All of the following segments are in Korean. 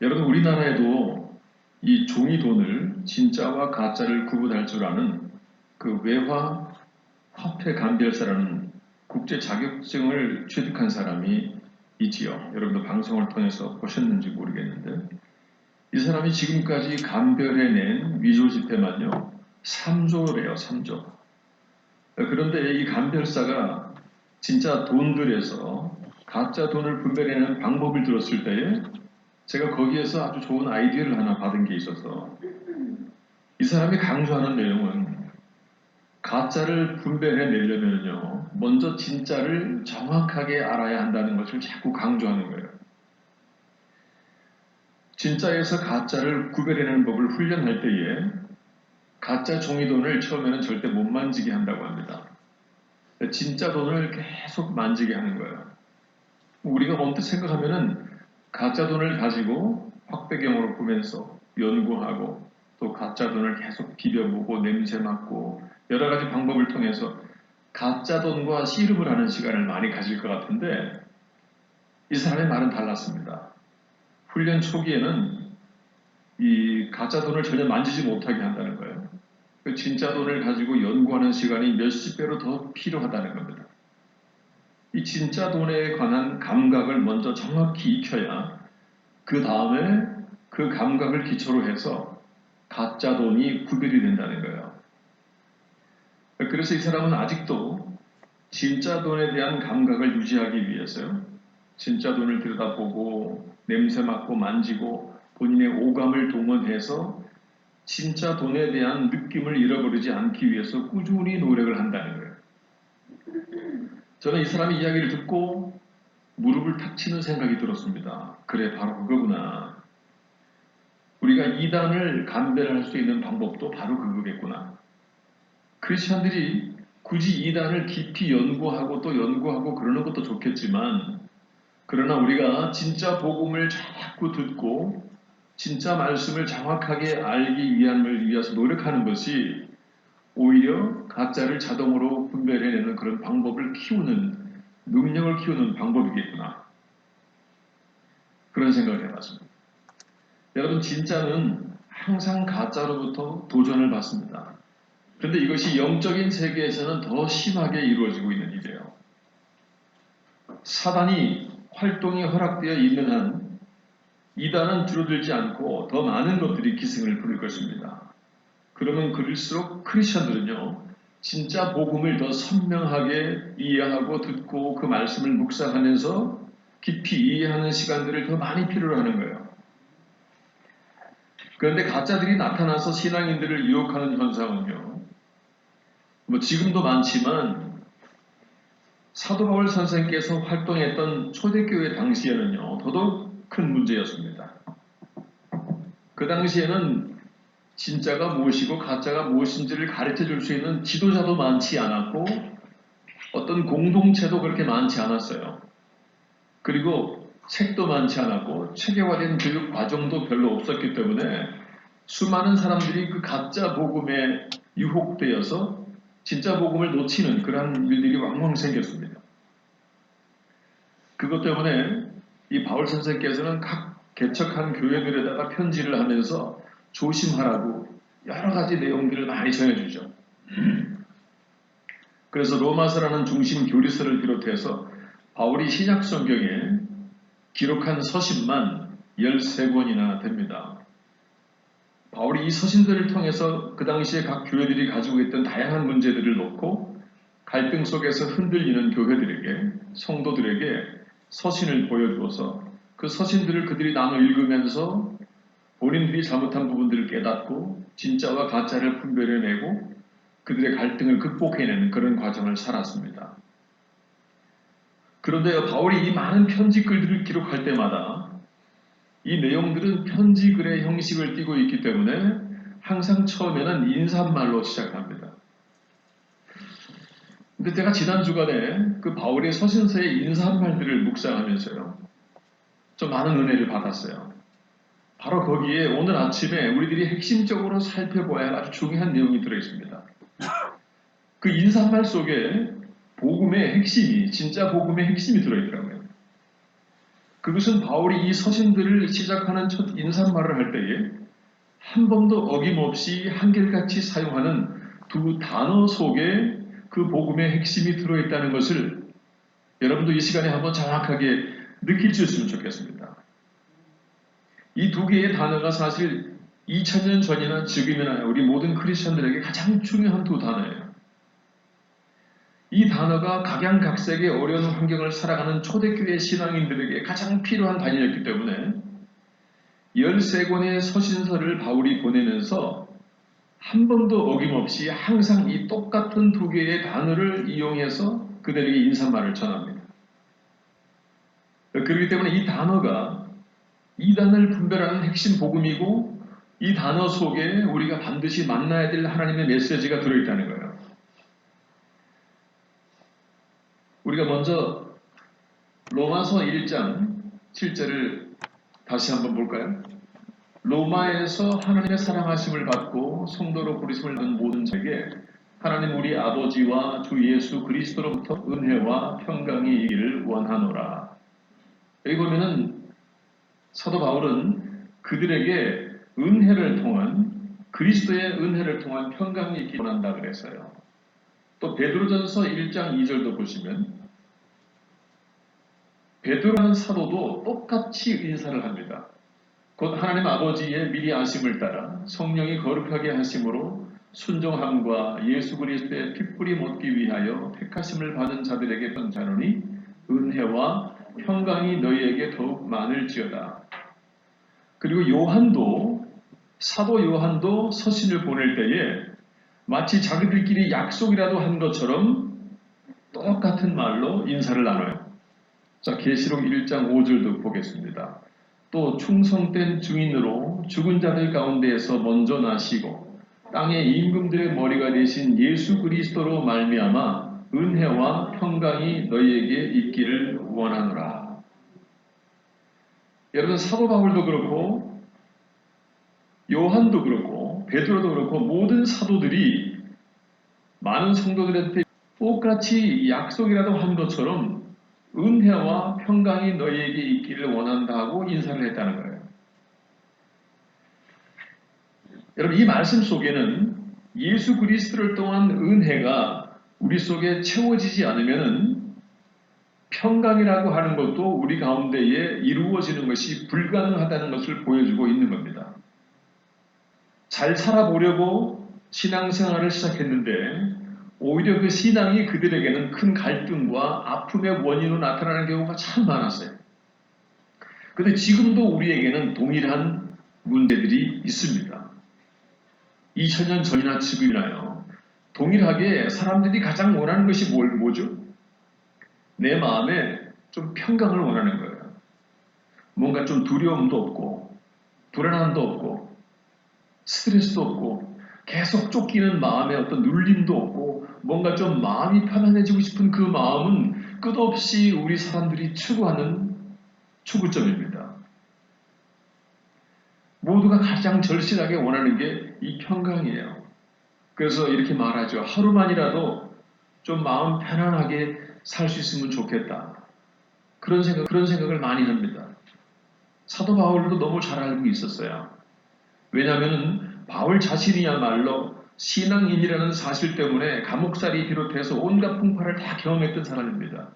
여러분, 우리나라에도 이 종이 돈을 진짜와 가짜를 구분할 줄 아는 그 외화 화폐 감별사라는 국제 자격증을 취득한 사람이 있지요. 여러분도 방송을 통해서 보셨는지 모르겠는데 이 사람이 지금까지 감별해낸 위조 지폐만요 3조래요. 3조. 그런데 이 감별사가 진짜 돈들에서 가짜 돈을 분별해내는 방법을 들었을 때에 제가 거기에서 아주 좋은 아이디어를 하나 받은 게 있어서 이 사람이 강조하는 내용은 가짜를 분별해내려면요 먼저 진짜를 정확하게 알아야 한다는 것을 자꾸 강조하는 거예요. 진짜에서 가짜를 구별해내는 법을 훈련할 때에 가짜 종이돈을 처음에는 절대 못 만지게 한다고 합니다. 진짜 돈을 계속 만지게 하는 거예요. 우리가 언뜻 생각하면은 가짜 돈을 가지고 확배경으로 보면서 연구하고 또 가짜 돈을 계속 비벼보고 냄새 맡고 여러 가지 방법을 통해서 가짜 돈과 씨름을 하는 시간을 많이 가질 것 같은데 이 사람의 말은 달랐습니다. 훈련 초기에는 이 가짜 돈을 전혀 만지지 못하게 한다는 거예요. 그 진짜 돈을 가지고 연구하는 시간이 몇십 배로 더 필요하다는 겁니다. 이 진짜 돈에 관한 감각을 먼저 정확히 익혀야 그 다음에 그 감각을 기초로 해서 가짜 돈이 구별이 된다는 거예요. 그래서 이 사람은 아직도 진짜 돈에 대한 감각을 유지하기 위해서요. 진짜 돈을 들여다보고 냄새 맡고 만지고 본인의 오감을 동원해서 진짜 돈에 대한 느낌을 잃어버리지 않기 위해서 꾸준히 노력을 한다는 거예요. 저는 이 사람의 이야기를 듣고 무릎을 탁 치는 생각이 들었습니다. 그래, 바로 그거구나. 우리가 이단을 감별할 수 있는 방법도 바로 그거겠구나. 크리스천들이 굳이 이단을 깊이 연구하고 또 연구하고 그러는 것도 좋겠지만 그러나 우리가 진짜 복음을 자꾸 듣고 진짜 말씀을 정확하게 알기 위함을 위해서 노력하는 것이 오히려 가짜를 자동으로 분별해내는 그런 방법을 키우는 능력을 키우는 방법이겠구나. 그런 생각을 해봤습니다. 여러분, 진짜는 항상 가짜로부터 도전을 받습니다. 그런데 이것이 영적인 세계에서는 더 심하게 이루어지고 있는 일이에요. 사단이 활동이 허락되어 있는 한 이단은 줄어들지 않고 더 많은 것들이 기승을 부릴 것입니다. 그러면 그럴수록 크리스천들은요 진짜 복음을 더 선명하게 이해하고 듣고 그 말씀을 묵상하면서 깊이 이해하는 시간들을 더 많이 필요로 하는 거예요. 그런데 가짜들이 나타나서 신앙인들을 유혹하는 현상은요 뭐 지금도 많지만 사도 바울 선생께서 활동했던 초대교회 당시에는요 더더욱 큰 문제였습니다. 그 당시에는 진짜가 무엇이고 가짜가 무엇인지를 가르쳐 줄 수 있는 지도자도 많지 않았고 어떤 공동체도 그렇게 많지 않았어요. 그리고 책도 많지 않았고 체계화된 교육 과정도 별로 없었기 때문에 수많은 사람들이 그 가짜 복음에 유혹되어서 진짜 복음을 놓치는 그러한 일들이 왕왕 생겼습니다. 그것 때문에 이 바울 선생께서는 각 개척한 교회들에다가 편지를 하면서 조심하라고 여러 가지 내용들을 많이 전해주죠. 그래서 로마서라는 중심 교리서를 비롯해서 바울이 신약 성경에 기록한 서신만 13권이나 됩니다. 바울이 이 서신들을 통해서 그 당시에 각 교회들이 가지고 있던 다양한 문제들을 놓고 갈등 속에서 흔들리는 교회들에게 성도들에게 서신을 보여주어서 그 서신들을 그들이 나눠 읽으면서 본인들이 잘못한 부분들을 깨닫고 진짜와 가짜를 분별해내고 그들의 갈등을 극복해내는 그런 과정을 살았습니다. 그런데 바울이 이 많은 편지글들을 기록할 때마다 이 내용들은 편지글의 형식을 띠고 있기 때문에 항상 처음에는 인사말로 시작합니다. 근데 제가 지난 주간에 그 바울의 서신서의 인사말들을 묵상하면서요. 좀 많은 은혜를 받았어요. 바로 거기에 오늘 아침에 우리들이 핵심적으로 살펴봐야 할 아주 중요한 내용이 들어있습니다. 그 인사말 속에 복음의 핵심이, 진짜 복음의 핵심이 들어있더라고요. 그것은 바울이 이 서신들을 시작하는 첫 인사말을 할 때에 한 번도 어김없이 한결같이 사용하는 두 단어 속에 그 복음의 핵심이 들어있다는 것을 여러분도 이 시간에 한번 정확하게 느낄 수 있으면 좋겠습니다. 이 두 개의 단어가 사실 2000년 전이나 지금이나 우리 모든 크리스천들에게 가장 중요한 두 단어예요. 이 단어가 각양각색의 어려운 환경을 살아가는 초대교회 신앙인들에게 가장 필요한 단어였기 때문에 13권의 서신서를 바울이 보내면서 한 번도 어김없이 항상 이 똑같은 두 개의 단어를 이용해서 그들에게 인사말을 전합니다. 그렇기 때문에 이 단어가 이단을 분별하는 핵심 복음이고 이 단어 속에 우리가 반드시 만나야 될 하나님의 메시지가 들어있다는 거예요. 우리가 먼저 로마서 1장 7절을 다시 한번 볼까요? 로마에서 하나님의 사랑하심을 받고 성도로 부르심을 받은 모든 자에게 하나님 우리 아버지와 주 예수 그리스도로부터 은혜와 평강이 있기를 원하노라. 여기 보면은 사도 바울은 그들에게 은혜를 통한 그리스도의 은혜를 통한 평강이 있기를 원한다 그랬어요. 또 베드로전서 1장 2절도 보시면 베드로라는 사도도 똑같이 인사를 합니다. 곧 하나님 아버지의 미리 아심을 따라 성령이 거룩하게 하심으로 순종함과 예수 그리스도의 핏뿌림 얻기 위하여 택하심을 받은 자들에게 편자노니 은혜와 평강이 너희에게 더욱 많을지어다. 그리고 요한도 사도 요한도 서신을 보낼 때에 마치 자기들끼리 약속이라도 한 것처럼 똑같은 말로 인사를 나눠요. 자, 계시록 1장 5절도 보겠습니다. 또 충성된 증인으로 죽은 자들 가운데에서 먼저 나시고 땅의 임금들의 머리가 되신 예수 그리스도로 말미암아 은혜와 평강이 너희에게 있기를 원하노라. 여러분 사도 바울도 그렇고 요한도 그렇고 베드로도 그렇고 모든 사도들이 많은 성도들한테 똑같이 약속이라도 한 것처럼 은혜와 평강이 너희에게 있기를 원한다고 인사를 했다는 거예요. 여러분 이 말씀 속에는 예수 그리스도를 통한 은혜가 우리 속에 채워지지 않으면 평강이라고 하는 것도 우리 가운데에 이루어지는 것이 불가능하다는 것을 보여주고 있는 겁니다. 잘 살아보려고 신앙생활을 시작했는데 오히려 그 신앙이 그들에게는 큰 갈등과 아픔의 원인으로 나타나는 경우가 참 많았어요. 그런데 지금도 우리에게는 동일한 문제들이 있습니다. 2000년 전이나 지금이나요. 동일하게 사람들이 가장 원하는 것이 뭐죠? 내 마음에 좀 평강을 원하는 거예요. 뭔가 좀 두려움도 없고 불안함도 없고 스트레스도 없고 계속 쫓기는 마음에 어떤 눌림도 없고 뭔가 좀 마음이 편안해지고 싶은 그 마음은 끝없이 우리 사람들이 추구하는 추구점입니다. 모두가 가장 절실하게 원하는 게 이 평강이에요. 그래서 이렇게 말하죠. 하루만이라도 좀 마음 편안하게 살 수 있으면 좋겠다. 그런 생각을 많이 합니다. 사도 바울도 너무 잘 알고 있었어요. 왜냐하면 바울 자신이야말로 신앙인이라는 사실 때문에 감옥살이 비롯해서 온갖 풍파를 다 경험했던 사람입니다.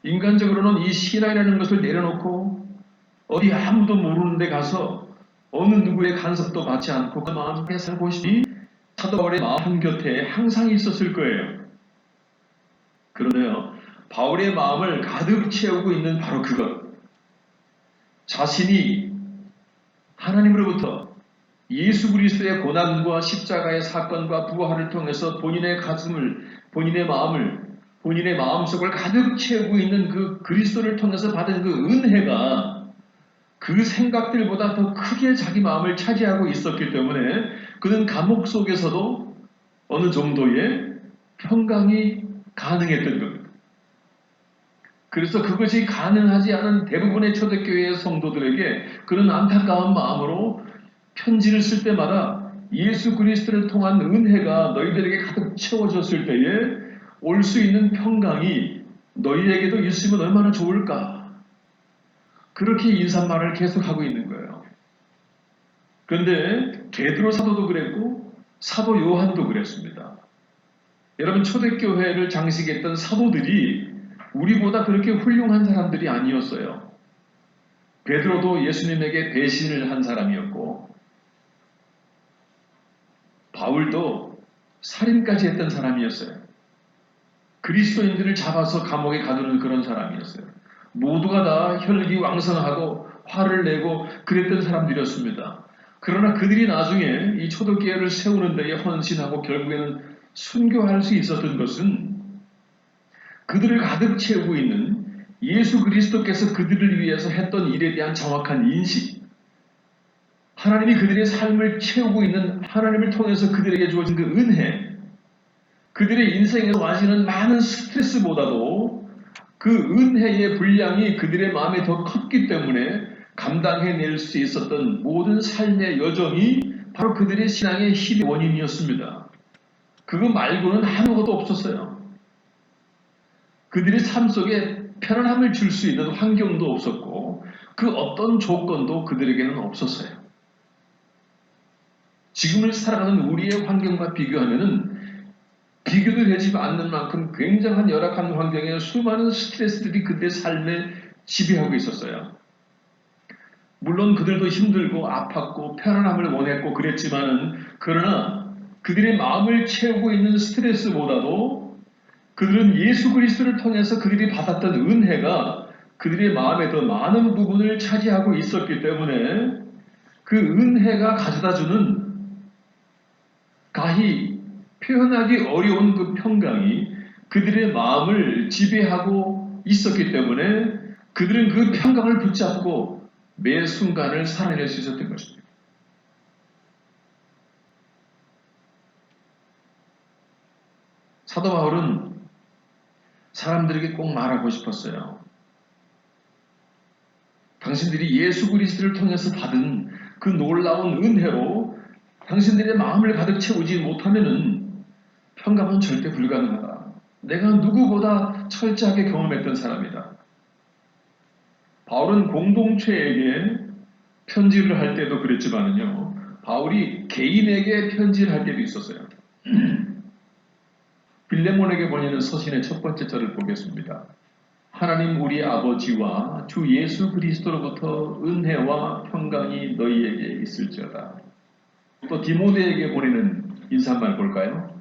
인간적으로는 이 신앙이라는 것을 내려놓고 어디 아무도 모르는 데 가서 어느 누구의 간섭도 받지 않고 그 마음에 살고 싶이 사도 바울의 마음 곁에 항상 있었을 거예요. 그런데요, 바울의 마음을 가득 채우고 있는 바로 그것, 자신이 하나님으로부터 예수 그리스도의 고난과 십자가의 사건과 부활을 통해서 본인의 가슴을, 본인의 마음을, 본인의 마음속을 가득 채우고 있는 그 그리스도를 통해서 받은 그 은혜가 그 생각들보다 더 크게 자기 마음을 차지하고 있었기 때문에 그는 감옥 속에서도 어느 정도의 평강이 가능했던 겁니다. 그래서 그것이 가능하지 않은 대부분의 초대교회의 성도들에게 그런 안타까운 마음으로 편지를 쓸 때마다 예수 그리스도를 통한 은혜가 너희들에게 가득 채워졌을 때에 올 수 있는 평강이 너희에게도 있으면 얼마나 좋을까? 그렇게 인사말을 계속하고 있는 거예요. 그런데 베드로 사도도 그랬고 사도 요한도 그랬습니다. 여러분, 초대교회를 장식했던 사도들이 우리보다 그렇게 훌륭한 사람들이 아니었어요. 베드로도 예수님에게 배신을 한 사람이었고 바울도 살인까지 했던 사람이었어요. 그리스도인들을 잡아서 감옥에 가두는 그런 사람이었어요. 모두가 다 혈기왕성하고 화를 내고 그랬던 사람들이었습니다. 그러나 그들이 나중에 이 초대교회를 세우는 데에 헌신하고 결국에는 순교할 수 있었던 것은 그들을 가득 채우고 있는 예수 그리스도께서 그들을 위해서 했던 일에 대한 정확한 인식, 하나님이 그들의 삶을 채우고 있는 하나님을 통해서 그들에게 주어진 그 은혜, 그들의 인생에서 와지는 많은 스트레스보다도 그 은혜의 분량이 그들의 마음에 더 컸기 때문에 감당해낼 수 있었던 모든 삶의 여정이 바로 그들의 신앙의 힘의 원인이었습니다. 그거 말고는 아무것도 없었어요. 그들의 삶 속에 편안함을 줄 수 있는 환경도 없었고 그 어떤 조건도 그들에게는 없었어요. 지금을 살아가는 우리의 환경과 비교하면은 비교도 되지 않는 만큼 굉장한 열악한 환경에 수많은 스트레스들이 그들의 삶에 지배하고 있었어요. 물론 그들도 힘들고 아팠고 편안함을 원했고 그랬지만은 그러나 그들의 마음을 채우고 있는 스트레스보다도 그들은 예수 그리스도를 통해서 그들이 받았던 은혜가 그들의 마음에 더 많은 부분을 차지하고 있었기 때문에 그 은혜가 가져다주는 가히 표현하기 어려운 그 평강이 그들의 마음을 지배하고 있었기 때문에 그들은 그 평강을 붙잡고 매 순간을 살아낼 수 있었던 것입니다. 사도 바울은 사람들에게 꼭 말하고 싶었어요. 당신들이 예수 그리스도를 통해서 받은 그 놀라운 은혜로 당신들의 마음을 가득 채우지 못하면은 평강은 절대 불가능하다. 내가 누구보다 철저하게 경험했던 사람이다. 바울은 공동체에게 편지를 할 때도 그랬지만은요, 바울이 개인에게 편지를 할 때도 있었어요. 빌레몬에게 보내는 서신의 첫 번째 절을 보겠습니다. 하나님 우리 아버지와 주 예수 그리스도로부터 은혜와 평강이 너희에게 있을지어다. 또 디모데에게 보내는 인사말 볼까요?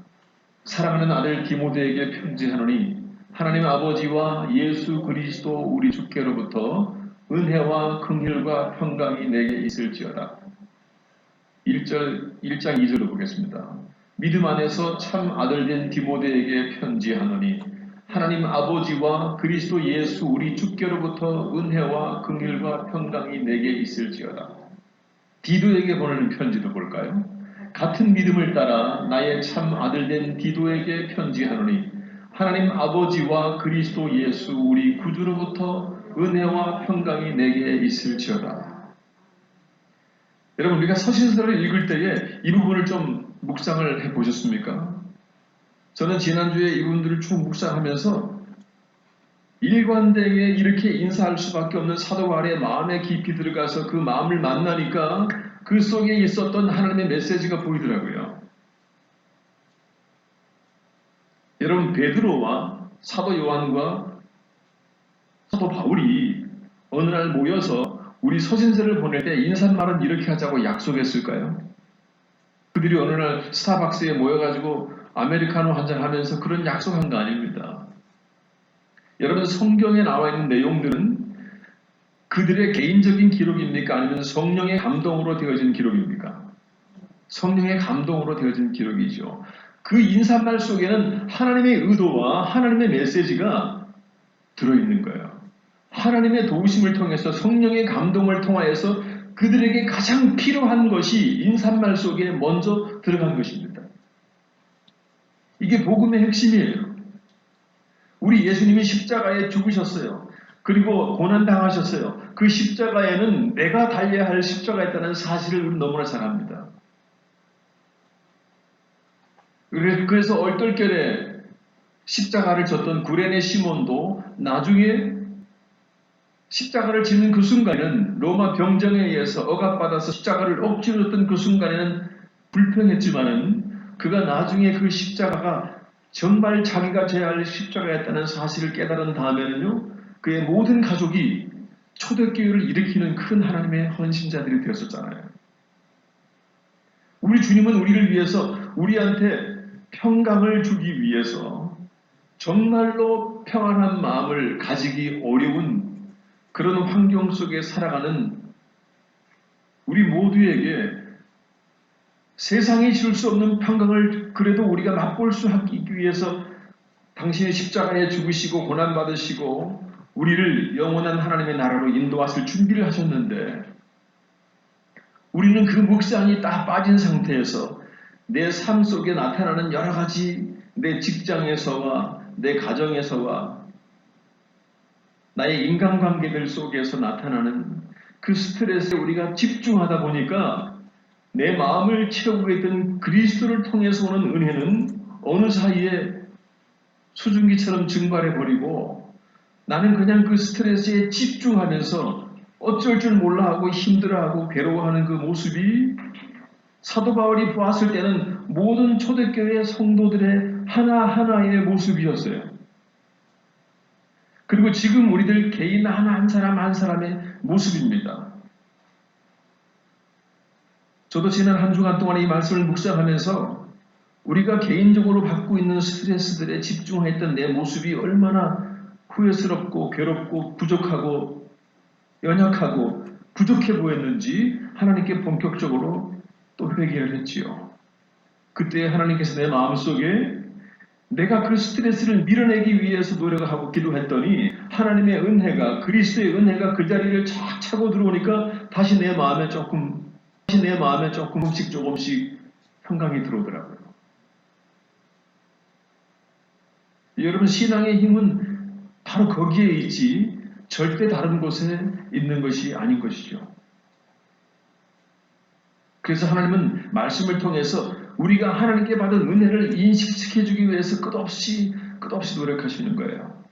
사랑하는 아들 디모데에게 편지하노니 하나님 아버지와 예수 그리스도 우리 주께로부터 은혜와 긍휼과 평강이 내게 있을지어다. 1장 2절로 보겠습니다. 믿음 안에서 참 아들된 디모데에게 편지하노니 하나님 아버지와 그리스도 예수 우리 주께로부터 은혜와 긍휼과 평강이 내게 있을지어다. 디도에게 보내는 편지도 볼까요? 같은 믿음을 따라 나의 참 아들된 디도에게 편지하노니 하나님 아버지와 그리스도 예수 우리 구주로부터 은혜와 평강이 내게 있을지어다. 여러분, 우리가 서신서를 읽을 때에 이 부분을 좀 묵상을 해보셨습니까? 저는 지난주에 이분들을 쭉 묵상하면서 일관되게 이렇게 인사할 수밖에 없는 사도 바울의 마음에 깊이 들어가서 그 마음을 만나니까 그 속에 있었던 하나님의 메시지가 보이더라고요. 여러분, 베드로와 사도 요한과 사도 바울이 어느 날 모여서 우리 서신서를 보낼 때 인사말은 이렇게 하자고 약속했을까요? 그들이 어느 날 스타벅스에 모여가지고 아메리카노 한잔 하면서 그런 약속한 거 아닙니다. 여러분, 성경에 나와 있는 내용들은 그들의 개인적인 기록입니까? 아니면 성령의 감동으로 되어진 기록입니까? 성령의 감동으로 되어진 기록이죠. 그 인사말 속에는 하나님의 의도와 하나님의 메시지가 들어있는 거예요. 하나님의 도우심을 통해서 성령의 감동을 통하여서 그들에게 가장 필요한 것이 인사말 속에 먼저 들어간 것입니다. 이게 복음의 핵심이에요. 우리 예수님이 십자가에 죽으셨어요. 그리고 고난당하셨어요. 그 십자가에는 내가 달려야 할 십자가였다는 사실을 우리 너무나 잘 압니다. 그래서 얼떨결에 십자가를 졌던 구레네 시몬도 나중에 십자가를 짓는 그 순간에는 로마 병정에 의해서 억압받아서 십자가를 억지로 졌던 그 순간에는 불평했지만은 그가 나중에 그 십자가가 정말 자기가 져야 할 십자가였다는 사실을 깨달은 다음에는요, 그의 모든 가족이 초대교회를 일으키는 큰 하나님의 헌신자들이 되었었잖아요. 우리 주님은 우리를 위해서 우리한테 평강을 주기 위해서 정말로 평안한 마음을 가지기 어려운 그런 환경 속에 살아가는 우리 모두에게 세상이 줄 수 없는 평강을 그래도 우리가 맛볼 수 있기 위해서 당신의 십자가에 죽으시고 고난받으시고 우리를 영원한 하나님의 나라로 인도하실 준비를 하셨는데 우리는 그 묵상이 다 빠진 상태에서 내 삶 속에 나타나는 여러 가지 내 직장에서와 내 가정에서와 나의 인간관계들 속에서 나타나는 그 스트레스에 우리가 집중하다 보니까 내 마음을 채우고 있던 그리스도를 통해서 오는 은혜는 어느 사이에 수증기처럼 증발해버리고 나는 그냥 그 스트레스에 집중하면서 어쩔 줄 몰라하고 힘들어하고 괴로워하는 그 모습이 사도 바울이 보았을 때는 모든 초대교회 성도들의 하나하나의 모습이었어요. 그리고 지금 우리들 개인 하나 한 사람 한 사람의 모습입니다. 저도 지난 한 주간 동안 이 말씀을 묵상하면서 우리가 개인적으로 받고 있는 스트레스들에 집중했던 내 모습이 얼마나 후회스럽고 괴롭고 부족하고 연약하고 부족해 보였는지 하나님께 본격적으로 또 회개를 했지요. 그때 하나님께서 내 마음속에 내가 그 스트레스를 밀어내기 위해서 노력하고 기도했더니 하나님의 은혜가 그리스도의 은혜가 그 자리를 쫙 차고 들어오니까 다시 내 마음에 조금씩 평강이 들어오더라고요. 여러분 신앙의 힘은 바로 거기에 있지 절대 다른 곳에 있는 것이 아닌 것이죠. 그래서 하나님은 말씀을 통해서 우리가 하나님께 받은 은혜를 인식시켜주기 위해서 끝없이 노력하시는 거예요.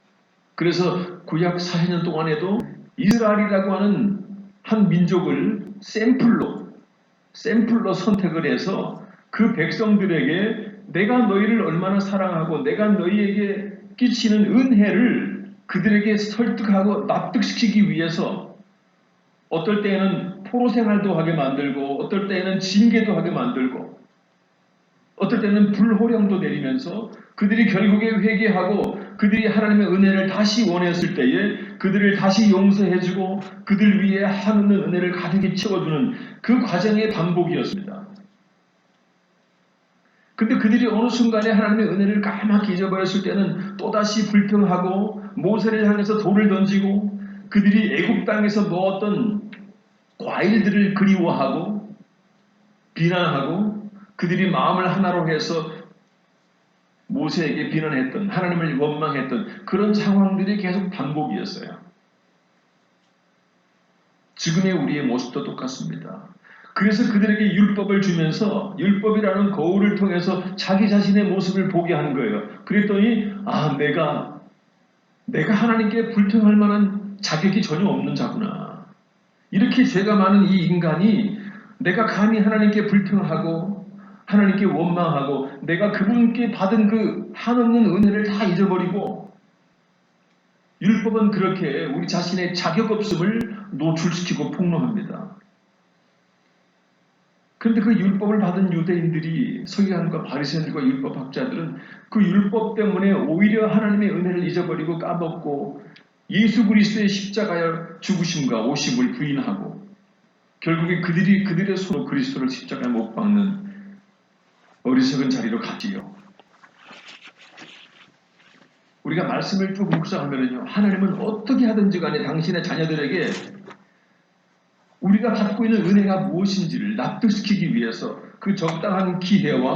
그래서 구약 40년 동안에도 이스라엘이라고 하는 한 민족을 샘플로 선택을 해서 그 백성들에게 내가 너희를 얼마나 사랑하고 내가 너희에게 끼치는 은혜를 그들에게 설득하고 납득시키기 위해서 어떨 때에는 포로 생활도 하게 만들고 어떨 때에는 징계도 하게 만들고 어떨 때는 불호령도 내리면서 그들이 결국에 회개하고 그들이 하나님의 은혜를 다시 원했을 때에 그들을 다시 용서해주고 그들 위에 하나님의 은혜를 가득히 채워주는 그 과정의 반복이었습니다. 근데 그들이 어느 순간에 하나님의 은혜를 까맣게 잊어버렸을 때는 또다시 불평하고 모세를 향해서 돌을 던지고 그들이 애국 땅에서 먹었던 과일들을 그리워하고 비난하고 그들이 마음을 하나로 해서 모세에게 비난했던 하나님을 원망했던 그런 상황들이 계속 반복이었어요. 지금의 우리의 모습도 똑같습니다. 그래서 그들에게 율법을 주면서 율법이라는 거울을 통해서 자기 자신의 모습을 보게 하는 거예요. 그랬더니 내가 하나님께 불평할 만한 자격이 전혀 없는 자구나. 이렇게 죄가 많은 이 인간이 내가 감히 하나님께 불평하고 하나님께 원망하고 내가 그분께 받은 그 한없는 은혜를 다 잊어버리고 율법은 그렇게 우리 자신의 자격 없음을 노출시키고 폭로합니다. 그런데 그 율법을 받은 유대인들이 서기관과 바리새인들과 율법학자들은 그 율법 때문에 오히려 하나님의 은혜를 잊어버리고 까먹고 예수 그리스도의 십자가의 죽으심과 오심을 부인하고 결국에 그들의 손으로 그리스도를 십자가에 못 박는 어리석은 자리로 갔지요. 우리가 말씀을 쭉 묵상하면요, 하나님은 어떻게 하든지 간에 당신의 자녀들에게 우리가 받고 있는 은혜가 무엇인지를 납득시키기 위해서 그 적당한 기회와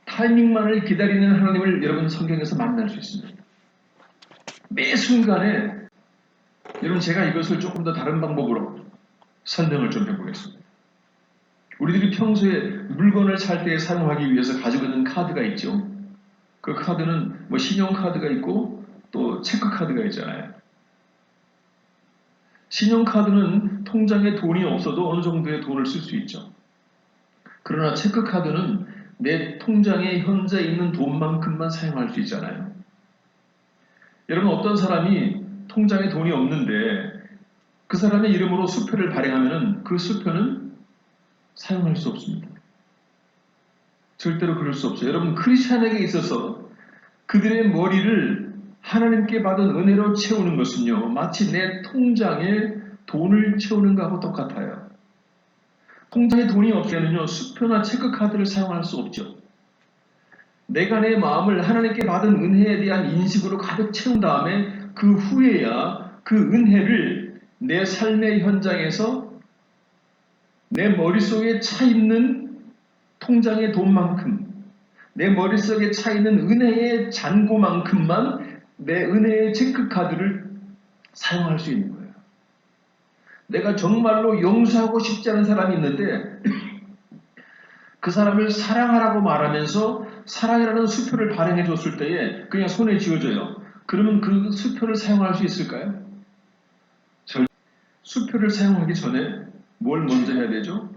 타이밍만을 기다리는 하나님을 여러분 성경에서 만날 수 있습니다. 매 순간에 여러분 제가 이것을 조금 더 다른 방법으로 설명을 좀 해보겠습니다. 우리들이 평소에 물건을 살 때 사용하기 위해서 가지고 있는 카드가 있죠. 그 카드는 신용카드가 있고 또 체크카드가 있잖아요. 신용카드는 통장에 돈이 없어도 어느 정도의 돈을 쓸 수 있죠. 그러나 체크카드는 내 통장에 현재 있는 돈만큼만 사용할 수 있잖아요. 여러분, 어떤 사람이 통장에 돈이 없는데 그 사람의 이름으로 수표를 발행하면 그 수표는 사용할 수 없습니다. 절대로 그럴 수 없어요. 여러분, 크리스찬에게 있어서 그들의 머리를 하나님께 받은 은혜로 채우는 것은요, 마치 내 통장에 돈을 채우는 것하고 똑같아요. 통장에 돈이 없으면요, 수표나 체크카드를 사용할 수 없죠. 내가 내 마음을 하나님께 받은 은혜에 대한 인식으로 가득 채운 다음에 그 후에야 그 은혜를 내 삶의 현장에서 내 머릿속에 차 있는 통장의 돈만큼, 내 머릿속에 차 있는 은혜의 잔고만큼만 내 은혜의 체크카드를 사용할 수 있는 거예요. 내가 정말로 용서하고 싶지 않은 사람이 있는데 그 사람을 사랑하라고 말하면서 사랑이라는 수표를 발행해 줬을 때에 그냥 손에 쥐어져요. 그러면 그 수표를 사용할 수 있을까요? 수표를 사용하기 전에 뭘 먼저 해야 되죠?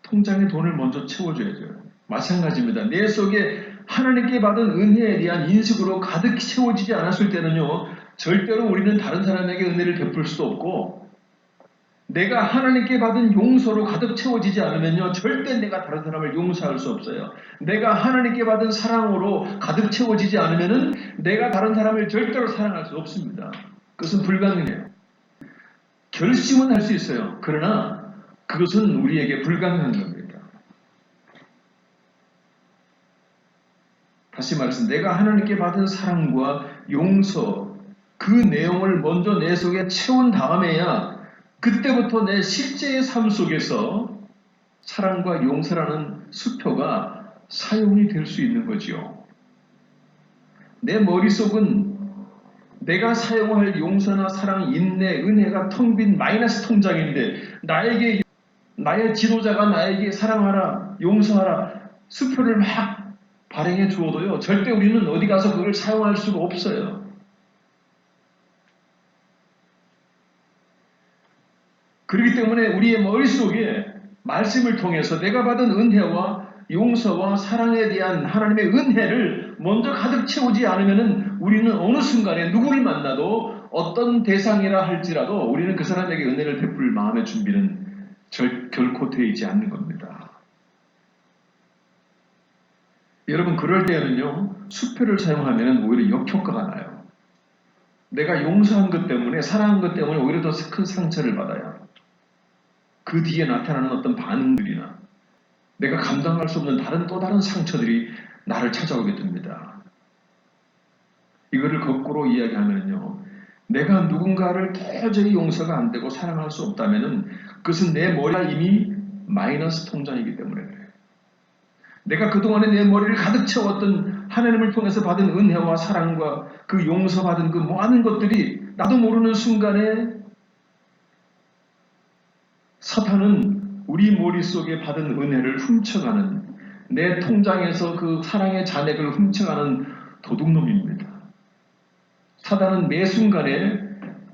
통장에 돈을 먼저 채워줘야죠. 마찬가지입니다. 내 속에 하나님께 받은 은혜에 대한 인식으로 가득 채워지지 않았을 때는요, 절대로 우리는 다른 사람에게 은혜를 베풀 수도 없고, 내가 하나님께 받은 용서로 가득 채워지지 않으면요, 절대 내가 다른 사람을 용서할 수 없어요. 내가 하나님께 받은 사랑으로 가득 채워지지 않으면은 내가 다른 사람을 절대로 사랑할 수 없습니다. 그것은 불가능해요. 결심은 할 수 있어요. 그러나 그것은 우리에게 불가능한 겁니다. 다시 말해서 내가 하나님께 받은 사랑과 용서, 그 내용을 먼저 내 속에 채운 다음에야 그때부터 내 실제의 삶 속에서 사랑과 용서라는 수표가 사용이 될 수 있는 거지요. 내 머릿속은 내가 사용할 용서나 사랑, 인내, 은혜가 텅 빈 마이너스 통장인데 나의 지도자가 나에게 사랑하라, 용서하라 수표를 막 발행해 주어도요, 절대 우리는 어디 가서 그걸 사용할 수가 없어요. 그렇기 때문에 우리의 머릿속에 말씀을 통해서 내가 받은 은혜와 용서와 사랑에 대한 하나님의 은혜를 먼저 가득 채우지 않으면 우리는 어느 순간에 누구를 만나도 어떤 대상이라 할지라도 우리는 그 사람에게 은혜를 베풀 마음의 준비는 결코 되어 있지 않는 겁니다. 여러분, 그럴 때에는요, 수표를 사용하면 오히려 역효과가 나요. 내가 용서한 것 때문에, 사랑한 것 때문에 오히려 더 큰 상처를 받아요. 그 뒤에 나타나는 어떤 반응들이나 내가 감당할 수 없는 또 다른 상처들이 나를 찾아오게 됩니다. 이거를 거꾸로 이야기하면요, 내가 누군가를 도저히 용서가 안 되고 사랑할 수 없다면 그것은 내 머리가 이미 마이너스 통장이기 때문에 그래요. 내가 그동안에 내 머리를 가득 채웠던 하나님을 통해서 받은 은혜와 사랑과 그 용서받은 그 많은 것들이 나도 모르는 순간에 사탄은 우리 머릿속에 받은 은혜를 훔쳐가는, 내 통장에서 그 사랑의 잔액을 훔쳐가는 도둑놈입니다. 사탄은 매 순간에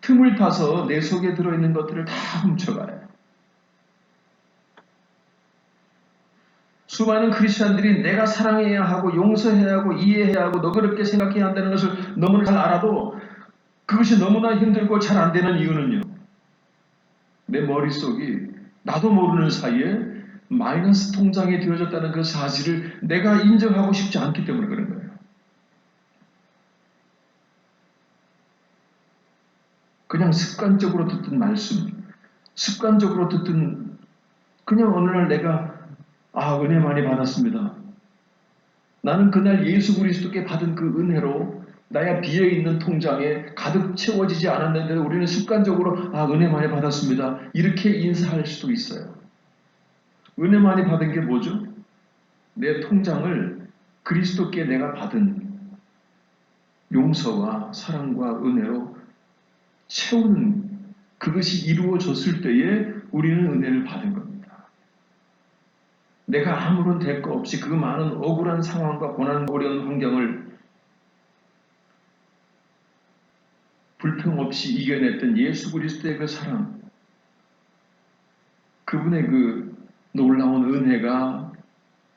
틈을 타서 내 속에 들어있는 것들을 다 훔쳐가요. 수많은 크리스찬들이 내가 사랑해야 하고 용서해야 하고 이해해야 하고 너그럽게 생각해야 한다는 것을 너무나 잘 알아도 그것이 너무나 힘들고 잘 안 되는 이유는요, 내 머릿속이 나도 모르는 사이에 마이너스 통장이 되어졌다는 그 사실을 내가 인정하고 싶지 않기 때문에 그런 거예요. 그냥 습관적으로 듣던 말씀, 습관적으로 듣던, 그냥 어느 날 내가 은혜 많이 받았습니다. 나는 그날 예수 그리스도께 받은 그 은혜로 나의 비어있는 통장에 가득 채워지지 않았는데 우리는 습관적으로 은혜 많이 받았습니다, 이렇게 인사할 수도 있어요. 은혜 많이 받은 게 뭐죠? 내 통장을 그리스도께 내가 받은 용서와 사랑과 은혜로 채우는, 그것이 이루어졌을 때에 우리는 은혜를 받은 겁니다. 내가 아무런 대가 없이 그 많은 억울한 상황과 고난 어려운 환경을 불평 없이 이겨냈던 예수 그리스도의 그 사랑, 그분의 그 놀라운 은혜가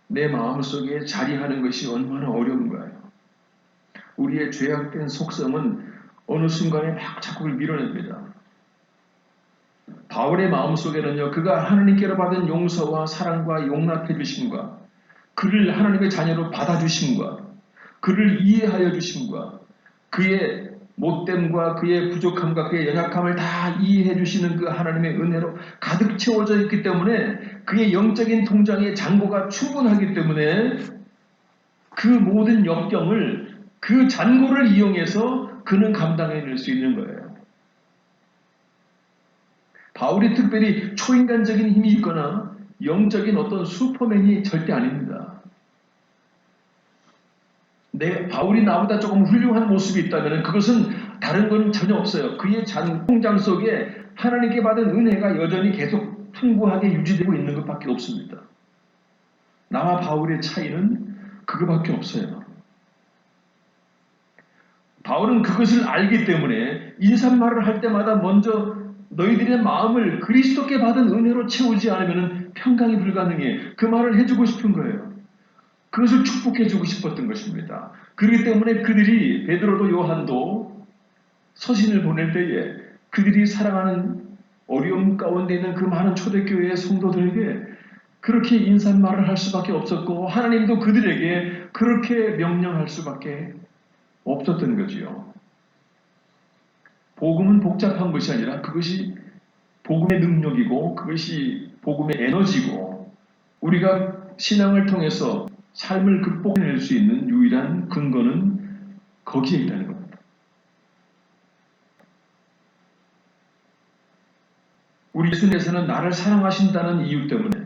내 마음속에 자리하는 것이 얼마나 어려운 거예요. 우리의 죄악된 속성은 어느 순간에 막 자꾸 밀어냅니다. 바울의 마음속에는요, 그가 하나님께로 받은 용서와 사랑과 용납해 주심과 그를 하나님의 자녀로 받아주심과 그를 이해하여 주심과 그의 못됨과 그의 부족함과 그의 연약함을 다 이해해 주시는 그 하나님의 은혜로 가득 채워져 있기 때문에 그의 영적인 통장의 잔고가 충분하기 때문에 그 모든 역경을 그 잔고를 이용해서 그는 감당해낼 수 있는 거예요. 바울이 특별히 초인간적인 힘이 있거나 영적인 어떤 슈퍼맨이 절대 아닙니다. 바울이 나보다 조금 훌륭한 모습이 있다면 그것은 다른 건 전혀 없어요. 그의 통장 속에 하나님께 받은 은혜가 여전히 계속 풍부하게 유지되고 있는 것밖에 없습니다. 나와 바울의 차이는 그거밖에 없어요. 바울은 그것을 알기 때문에 인사말을 할 때마다 먼저 너희들의 마음을 그리스도께 받은 은혜로 채우지 않으면 평강이 불가능해. 그 말을 해주고 싶은 거예요. 그것을 축복해주고 싶었던 것입니다. 그렇기 때문에 그들이 베드로도 요한도 서신을 보낼 때에 그들이 사랑하는 어려움 가운데 있는 그 많은 초대교회의 성도들에게 그렇게 인사말을 할 수밖에 없었고 하나님도 그들에게 그렇게 명령할 수밖에 없었던 거지요. 복음은 복잡한 것이 아니라 그것이 복음의 능력이고 그것이 복음의 에너지고 우리가 신앙을 통해서 삶을 극복해낼 수 있는 유일한 근거는 거기에 있다는 겁니다. 우리 예수님께서는 나를 사랑하신다는 이유 때문에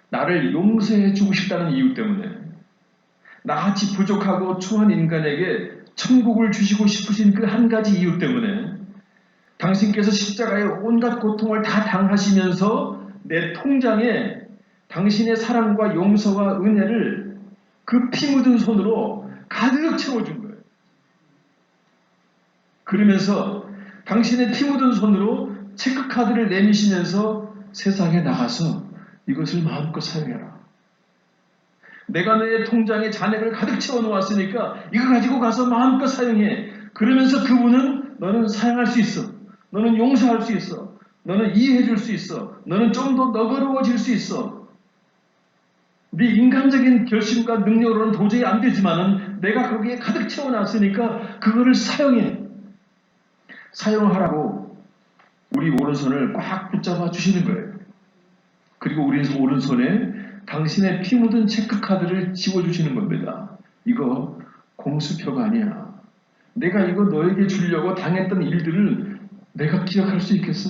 나를 용서해 주고 싶다는 이유 때문에 나같이 부족하고 초한 인간에게 천국을 주시고 싶으신 그 한 가지 이유 때문에 당신께서 십자가의 온갖 고통을 다 당하시면서 내 통장에 당신의 사랑과 용서와 은혜를 그 피 묻은 손으로 가득 채워준 거예요. 그러면서 당신의 피 묻은 손으로 체크카드를 내미시면서 세상에 나가서 이것을 마음껏 사용해라. 내가 너의 통장에 잔액을 가득 채워놓았으니까 이거 가지고 가서 마음껏 사용해. 그러면서 그분은 너는 사용할 수 있어. 너는 용서할 수 있어. 너는 이해해 줄 수 있어. 너는 좀 더 너그러워질 수 있어. 네 인간적인 결심과 능력으로는 도저히 안 되지만은 내가 거기에 가득 채워놨으니까 그거를 사용해. 사용하라고 우리 오른손을 꽉 붙잡아 주시는 거예요. 그리고 우리 오른손에 당신의 피 묻은 체크카드를 지워주시는 겁니다. 이거 공수표가 아니야. 내가 이거 너에게 주려고 당했던 일들을 내가 기억할 수 있겠어?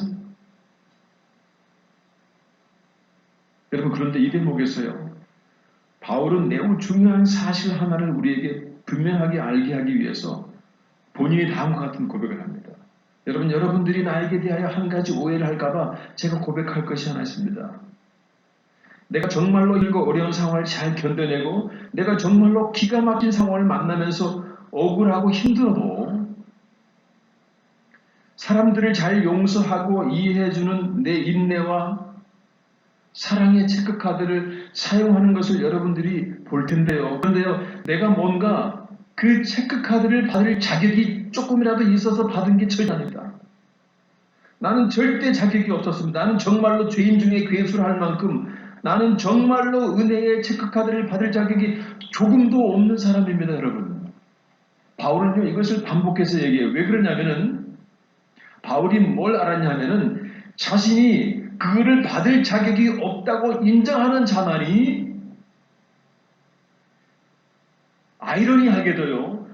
여러분 그런데 이 대목에서요. 바울은 매우 중요한 사실 하나를 우리에게 분명하게 알게 하기 위해서 본인이 다음과 같은 고백을 합니다. 여러분들이 나에게 대하여 한 가지 오해를 할까봐 제가 고백할 것이 하나 있습니다. 내가 정말로 이거 어려운 상황을 잘 견뎌내고 내가 정말로 기가 막힌 상황을 만나면서 억울하고 힘들어도 사람들을 잘 용서하고 이해해주는 내 인내와 사랑의 체크카드를 사용하는 것을 여러분들이 볼 텐데요. 그런데요, 내가 뭔가 그 체크카드를 받을 자격이 조금이라도 있어서 받은 게 절대 아닙니다. 나는 절대 자격이 없었습니다. 나는 정말로 죄인 중에 괴수를 할 만큼 나는 정말로 은혜의 체크카드를 받을 자격이 조금도 없는 사람입니다, 여러분. 바울은요, 이것을 반복해서 얘기해요. 왜 그러냐면은, 바울이 뭘 알았냐면은, 자신이 그거를 받을 자격이 없다고 인정하는 자만이, 아이러니하게도요,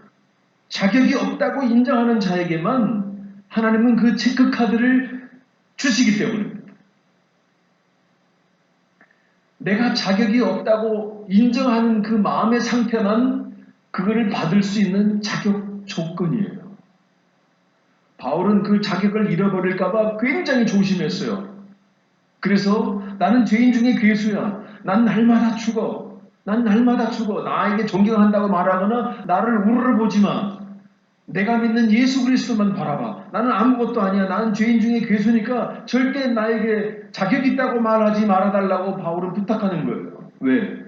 자격이 없다고 인정하는 자에게만 하나님은 그 체크카드를 주시기 때문입니다. 내가 자격이 없다고 인정하는 그 마음의 상태만 그거를 받을 수 있는 자격 조건이에요. 바울은 그 자격을 잃어버릴까봐 굉장히 조심했어요. 그래서 나는 죄인 중에 괴수야. 난 날마다 죽어. 난 날마다 죽어. 나에게 존경한다고 말하거나 나를 우러러 보지 마. 내가 믿는 예수 그리스도만 바라봐. 나는 아무것도 아니야. 나는 죄인 중에 괴수니까 절대 나에게 자격 있다고 말하지 말아달라고 바울은 부탁하는 거예요. 왜?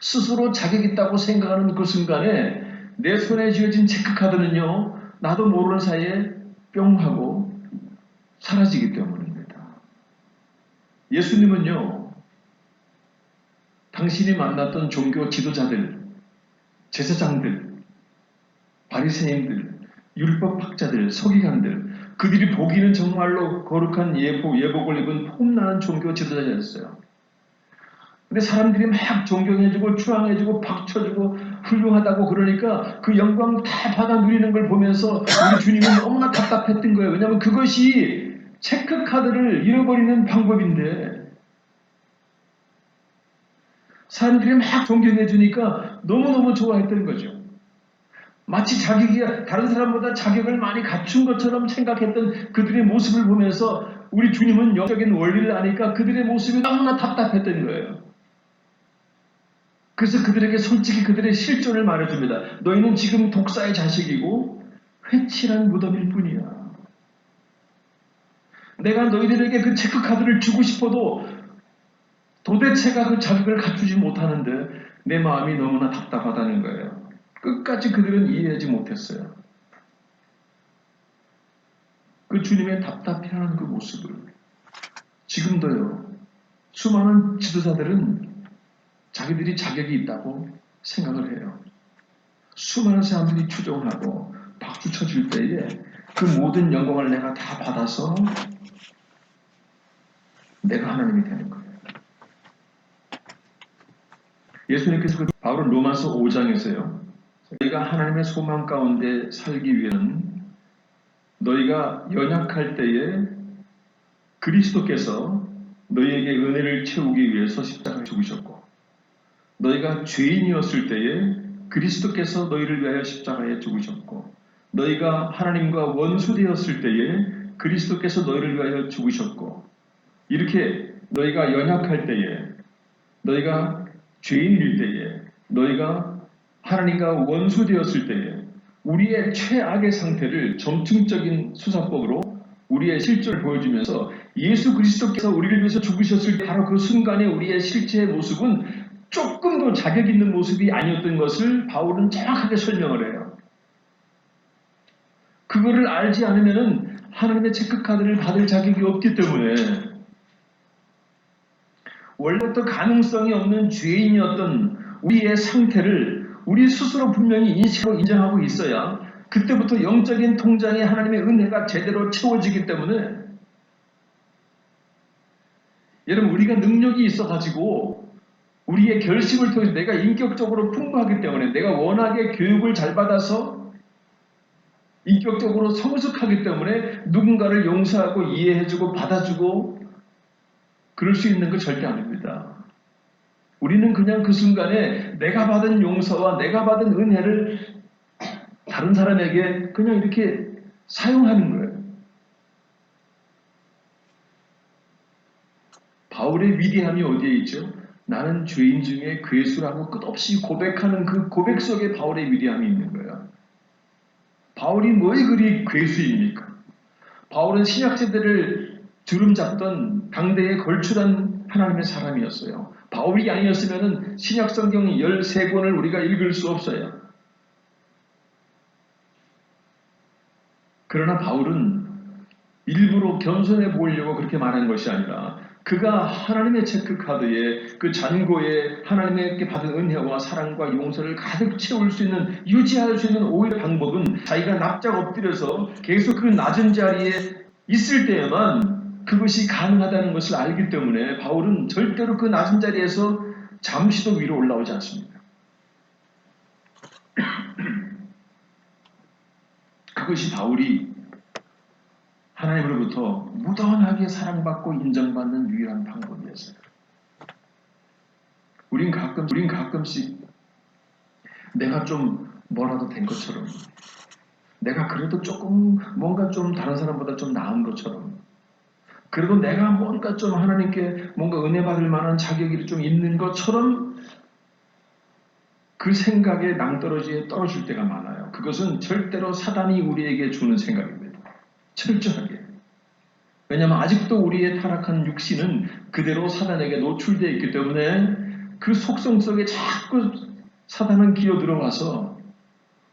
스스로 자격 있다고 생각하는 그 순간에 내 손에 쥐어진 체크카드는요, 나도 모르는 사이에 뿅 하고 사라지기 때문입니다. 예수님은요, 당신이 만났던 종교 지도자들, 제사장들, 바리새인들, 율법학자들, 서기관들, 그들이 보기는 정말로 거룩한 예복을 입은 폼나는 종교 지도자였어요. 근데 사람들이 막 존경해주고 추앙해주고 박쳐주고 훌륭하다고 그러니까 그 영광 다 받아 누리는 걸 보면서 우리 주님은 너무나 답답했던 거예요. 왜냐하면 그것이 체크카드를 잃어버리는 방법인데 사람들이 막 존경해주니까 너무너무 좋아했던 거죠. 마치 자격이 다른 사람보다 자격을 많이 갖춘 것처럼 생각했던 그들의 모습을 보면서 우리 주님은 영적인 원리를 아니까 그들의 모습이 너무나 답답했던 거예요. 그래서 그들에게 솔직히 그들의 실존을 말해줍니다. 너희는 지금 독사의 자식이고 회칠한 무덤일 뿐이야. 내가 너희들에게 그 체크카드를 주고 싶어도 도대체가 그 자격을 갖추지 못하는데 내 마음이 너무나 답답하다는 거예요. 끝까지 그들은 이해하지 못했어요. 그 주님의 답답해하는 그 모습을 지금도요. 수많은 지도자들은 자기들이 자격이 있다고 생각을 해요. 수많은 사람들이 추종하고 박수 쳐줄 때에 그 모든 영광을 내가 다 받아서 내가 하나님이 되는 거예요. 예수님께서 바울은 로마서 5장에서요. 너희가 하나님의 소망 가운데 살기 위해는 너희가 연약할 때에 그리스도께서 너희에게 은혜를 채우기 위해서 십자가에 죽으셨고 너희가 죄인이었을 때에 그리스도께서 너희를 위하여 십자가에 죽으셨고 너희가 하나님과 원수되었을 때에 그리스도께서 너희를 위하여 죽으셨고 이렇게 너희가 연약할 때에 너희가 죄인일 때에 너희가 하나님과 원수되었을 때에 우리의 최악의 상태를 점층적인 수사법으로 우리의 실존을 보여주면서 예수 그리스도께서 우리를 위해서 죽으셨을 때 바로 그 순간에 우리의 실체의 모습은 조금도 자격 있는 모습이 아니었던 것을 바울은 정확하게 설명을 해요. 그거를 알지 않으면 하나님의 체크카드를 받을 자격이 없기 때문에 원래부터 가능성이 없는 죄인이었던 우리의 상태를 우리 스스로 분명히 인식하고 인정하고 있어야 그때부터 영적인 통장에 하나님의 은혜가 제대로 채워지기 때문에 여러분 우리가 능력이 있어가지고 우리의 결심을 통해서 내가 인격적으로 풍부하기 때문에 내가 워낙에 교육을 잘 받아서 인격적으로 성숙하기 때문에 누군가를 용서하고 이해해주고 받아주고 그럴 수 있는 거 절대 아닙니다. 우리는 그냥 그 순간에 내가 받은 용서와 내가 받은 은혜를 다른 사람에게 그냥 이렇게 사용하는 거예요. 바울의 위대함이 어디에 있죠? 나는 죄인 중에 괴수라고 끝없이 고백하는 그 고백 속에 바울의 위대함이 있는 거예요. 바울이 뭐에 그리 괴수입니까? 바울은 신약시대를 주름잡던 당대에 걸출한 하나님의 사람이었어요. 바울이 아니었으면 신약성경 13권을 우리가 읽을 수 없어요. 그러나 바울은 일부러 겸손해 보이려고 그렇게 말한 것이 아니라 그가 하나님의 체크카드에 그 잔고에 하나님께 받은 은혜와 사랑과 용서를 가득 채울 수 있는 유지할 수 있는 오히려 방법은 자기가 납작 엎드려서 계속 그 낮은 자리에 있을 때에만 그것이 가능하다는 것을 알기 때문에 바울은 절대로 그 낮은 자리에서 잠시도 위로 올라오지 않습니다. 그것이 바울이 하나님으로부터 무던하게 사랑받고 인정받는 유일한 방법이었어요. 우린 가끔씩 내가 좀 뭐라도 된 것처럼 내가 그래도 조금 뭔가 좀 다른 사람보다 좀 나은 것처럼 그래도 내가 뭔가 좀 하나님께 뭔가 은혜 받을 만한 자격이 좀 있는 것처럼 그 생각에 낭떠러지에 떨어질 때가 많아요. 그것은 절대로 사단이 우리에게 주는 생각입니다. 철저하게. 왜냐하면 아직도 우리의 타락한 육신은 그대로 사단에게 노출되어 있기 때문에 그 속성 속에 자꾸 사단은 기어들어와서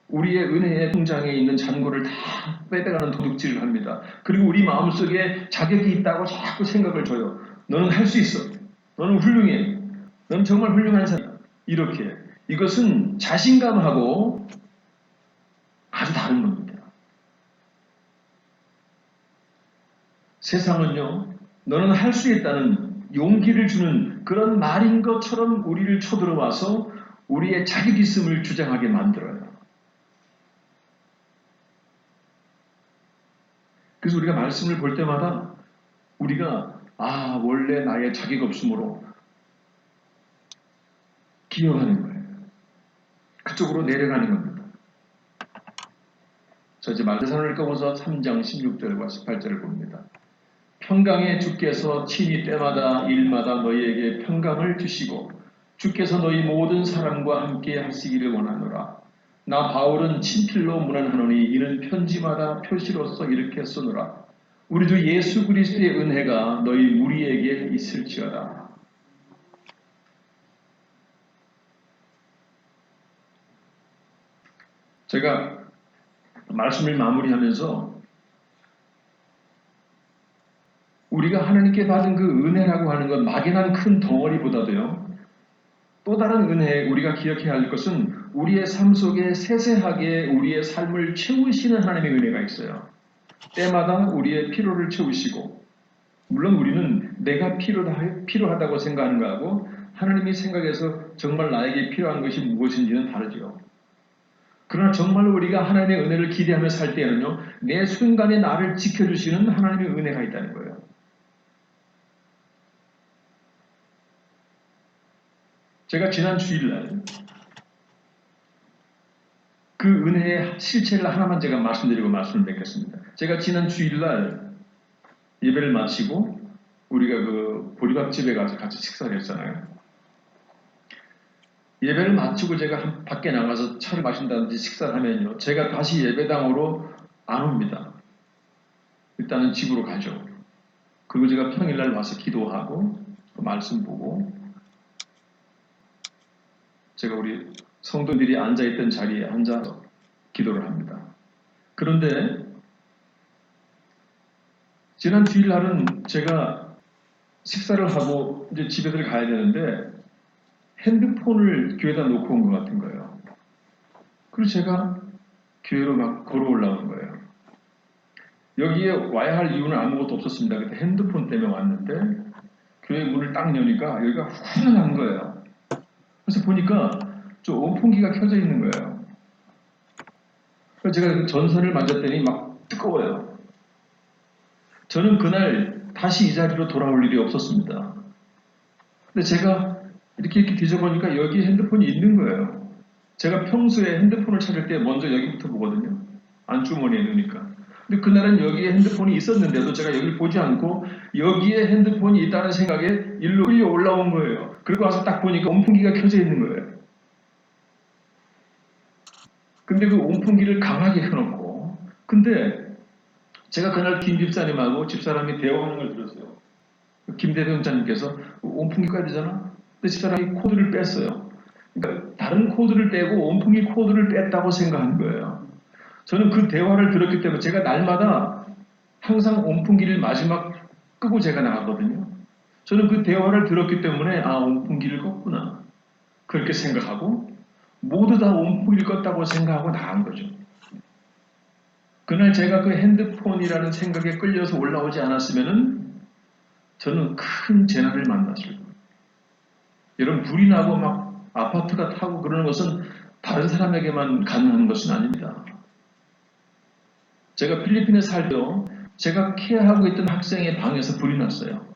우리의 은혜의 통장에 있는 잔고를 다 빼앗아가는 도둑질을 합니다. 그리고 우리 마음속에 자격이 있다고 자꾸 생각을 줘요. 너는 할 수 있어. 너는 훌륭해. 너는 정말 훌륭한 사람이야. 이렇게. 이것은 자신감하고 아주 다른 겁니다. 세상은요, 너는 할 수 있다는 용기를 주는 그런 말인 것처럼 우리를 쳐들어와서 우리의 자격 있음을 주장하게 만들어요. 그래서 우리가 말씀을 볼 때마다 우리가 원래 나의 자격 없음으로 기어가는 거예요. 그쪽으로 내려가는 겁니다. 저 이제 마태사도행서 3장 16절과 18절을 봅니다. 평강의 주께서 친히 때마다 일마다 너희에게 평강을 주시고 주께서 너희 모든 사람과 함께 하시기를 원하노라. 나 바울은 친필로 문안하노니 이는 편지마다 표시로서 이렇게 쓰노라. 우리 주 예수 그리스도의 은혜가 너희 무리에게 있을지어다. 제가 말씀을 마무리하면서 우리가 하나님께 받은 그 은혜라고 하는 건 막연한 큰 덩어리보다도요, 또 다른 은혜 우리가 기억해야 할 것은 우리의 삶 속에 세세하게 우리의 삶을 채우시는 하나님의 은혜가 있어요. 때마다 우리의 필요를 채우시고, 물론 우리는 내가 필요하다고 생각하는 거하고 하나님이 생각해서 정말 나에게 필요한 것이 무엇인지는 다르죠. 그러나 정말로 우리가 하나님의 은혜를 기대하며 살 때에는요, 내 순간에 나를 지켜주시는 하나님의 은혜가 있다는 거예요. 제가 지난 주일날 그 은혜의 실체를 하나만 제가 말씀드리고 말씀을 맺겠습니다. 제가 지난 주일날 예배를 마치고 우리가 그 보리밥집에 가서 같이 식사를 했잖아요. 예배를 마치고 제가 밖에 나가서 차를 마신다든지 식사를 하면요, 제가 다시 예배당으로 안 옵니다. 일단은 집으로 가죠. 그리고 제가 평일날 와서 기도하고 말씀 보고 제가 우리 성도들이 앉아있던 자리에 앉아서 기도를 합니다. 그런데 지난 주일날은 제가 식사를 하고 이제 집에들 가야 되는데 핸드폰을 교회에다 놓고 온 것 같은 거예요. 그리고 제가 교회로 막 걸어 올라오는 거예요. 여기에 와야 할 이유는 아무것도 없었습니다. 그때 핸드폰 때문에 왔는데 교회 문을 딱 여니까 여기가 훈훈한 거예요. 그래서 보니까 저 온풍기가 켜져 있는 거예요. 그래서 제가 전선을 만졌더니 막 뜨거워요. 저는 그날 다시 이 자리로 돌아올 일이 없었습니다. 근데 제가 이렇게 뒤져보니까 여기 핸드폰이 있는 거예요. 제가 평소에 핸드폰을 찾을 때 먼저 여기부터 보거든요. 안주머니에 넣으니까. 근데 그날은 여기에 핸드폰이 있었는데도 제가 여기를 보지 않고 여기에 핸드폰이 있다는 생각에 일로 끌려 올라온 거예요. 그리고 와서 딱 보니까 온풍기가 켜져 있는 거예요. 근데 그 온풍기를 강하게 켜놓고, 근데 제가 그날 김 집사님하고 집사람이 대화하는 걸 들었어요. 김 대변자님께서 온풍기 꺼야 되잖아? 근데 집사람이 코드를 뺐어요. 그러니까 다른 코드를 떼고 온풍기 코드를 뺐다고 생각한 거예요. 저는 그 대화를 들었기 때문에 제가 날마다 항상 온풍기를 마지막 끄고 제가 나가거든요. 저는 그 대화를 들었기 때문에 온풍기를 껐구나. 그렇게 생각하고 모두 다 온풍기를 껐다고 생각하고 나간 거죠. 그날 제가 그 핸드폰이라는 생각에 끌려서 올라오지 않았으면은 저는 큰 재난을 만났을 거예요. 여러분, 불이 나고 막 아파트가 타고 그러는 것은 다른 사람에게만 가능한 것은 아닙니다. 제가 필리핀에 살 때도 제가 케어하고 있던 학생의 방에서 불이 났어요.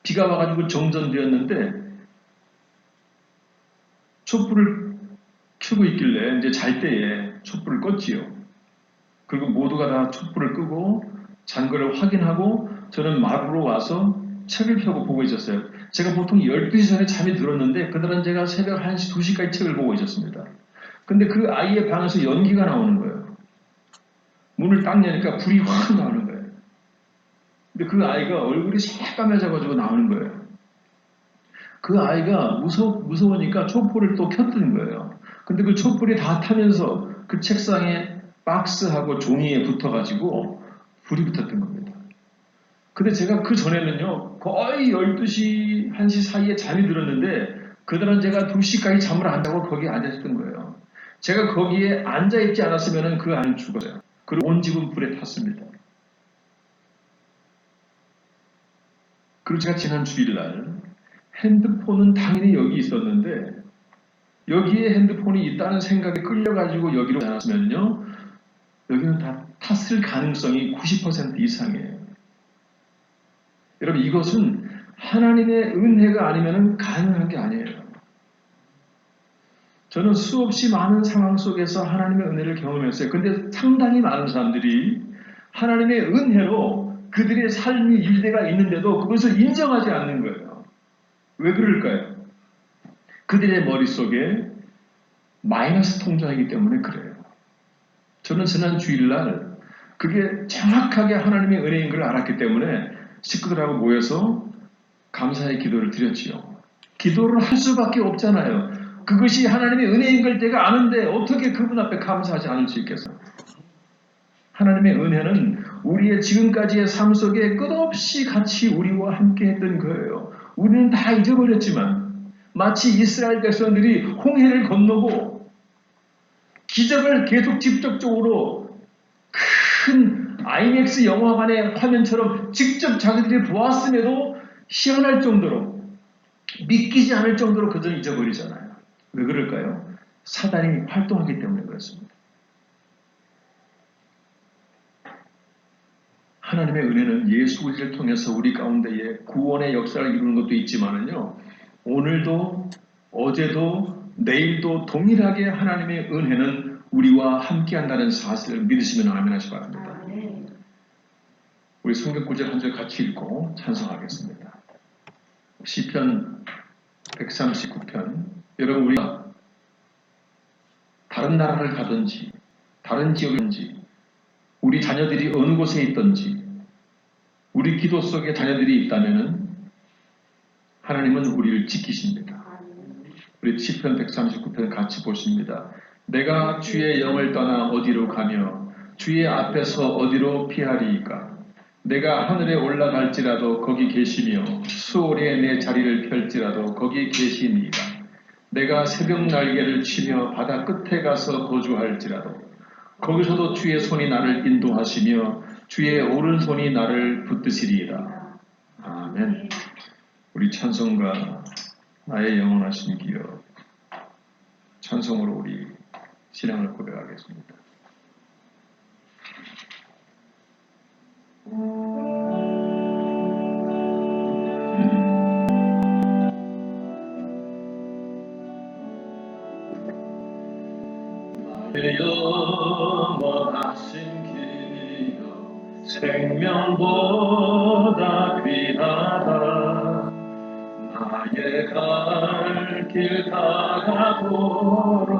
비가 와가지고 정전되었는데 촛불을 켜고 있길래 이제 잘 때에 촛불을 껐지요. 그리고 모두가 다 촛불을 끄고 잔거를 확인하고 저는 마루로 와서 책을 펴고 보고 있었어요. 제가 보통 12시 전에 잠이 들었는데 그날은 제가 새벽 1시, 2시까지 책을 보고 있었습니다. 근데 그 아이의 방에서 연기가 나오는 거예요. 문을 딱 여니까 불이 확 나오는 거예요. 근데 그 아이가 얼굴이 새까매져가지고 나오는 거예요. 그 아이가 무서우니까 촛불을 또 켰던 거예요. 근데 그 촛불이 다 타면서 그 책상에 박스하고 종이에 붙어가지고 불이 붙었던 겁니다. 근데 제가 그 전에는요, 거의 12시, 1시 사이에 잠이 들었는데, 그날은 제가 2시까지 잠을 안 자고 거기에 앉아있었던 거예요. 제가 거기에 앉아있지 않았으면 그 안은 죽었어요. 그리고 온 집은 불에 탔습니다. 그리고 제가 지난 주일날 핸드폰은 당연히 여기 있었는데 여기에 핸드폰이 있다는 생각에 끌려가지고 여기로 나왔으면요 여기는 다 탔을 가능성이 90% 이상이에요. 여러분 이것은 하나님의 은혜가 아니면 가능한 게 아니에요. 저는 수없이 많은 상황 속에서 하나님의 은혜를 경험했어요. 근데 상당히 많은 사람들이 하나님의 은혜로 그들의 삶이 일대가 있는데도 그것을 인정하지 않는 거예요. 왜 그럴까요? 그들의 머릿속에 마이너스 통장이기 때문에 그래요. 저는 지난 주일날 그게 정확하게 하나님의 은혜인 걸 알았기 때문에 식구들하고 모여서 감사의 기도를 드렸지요. 기도를 할 수밖에 없잖아요. 그것이 하나님의 은혜인 걸 제가 아는데 어떻게 그분 앞에 감사하지 않을 수 있겠어요? 하나님의 은혜는 우리의 지금까지의 삶 속에 끝없이 같이 우리와 함께 했던 거예요. 우리는 다 잊어버렸지만 마치 이스라엘 백성들이 홍해를 건너고 기적을 계속 직접적으로 큰 아이맥스 영화관의 화면처럼 직접 자기들이 보았음에도 희한할 정도로 믿기지 않을 정도로 그들은 잊어버리잖아요. 왜 그럴까요? 사단이 활동하기 때문에 그렇습니다. 하나님의 은혜는 예수 그리스도를 통해서 우리 가운데에 구원의 역사를 이루는 것도 있지만은요, 오늘도 어제도 내일도 동일하게 하나님의 은혜는 우리와 함께한다는 사실을 믿으시면 아멘 하시기 바랍니다. 우리 성경 구절 한 절 같이 읽고 찬송하겠습니다. 시편 139편. 여러분 우리가 다른 나라를 가든지 다른 지역이든지 우리 자녀들이 어느 곳에 있든지 우리 기도 속에 자녀들이 있다면 하나님은 우리를 지키십니다. 우리 시편 139편 같이 보십니다. 내가 주의 영을 떠나 어디로 가며 주의 앞에서 어디로 피하리이까. 내가 하늘에 올라갈지라도 거기 계시며 수월에 내 자리를 펼지라도 거기 계시니이다. 내가 새벽 날개를 치며 바다 끝에 가서 거주할지라도 거기서도 주의 손이 나를 인도하시며 주의 오른손이 나를 붙드시리이다. 아멘. 우리 찬송가 나의 영원하신 기업 찬송으로 우리 신앙을 고백하겠습니다. 나의 영원하신 기업 생명보다 귀하다. 나의 갈 길 다가보러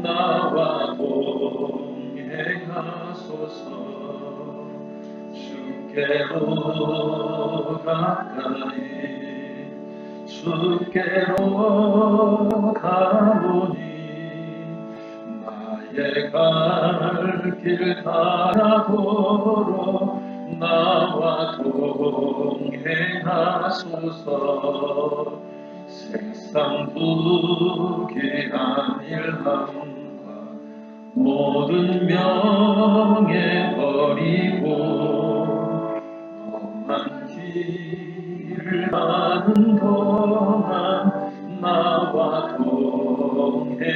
나와 동행하소서. 주께로 가까이 주께로 가보니 나의 갈 길 다가보러 나와 동행하소서. 세상 부귀한 일함과 모든 명예 버리고 험한 길을 가는 동안 나와 동행하소서.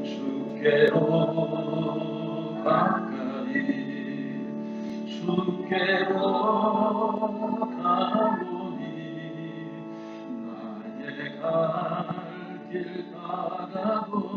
주께로 가까이 주께로 가보니 나의 갈 길 다가보니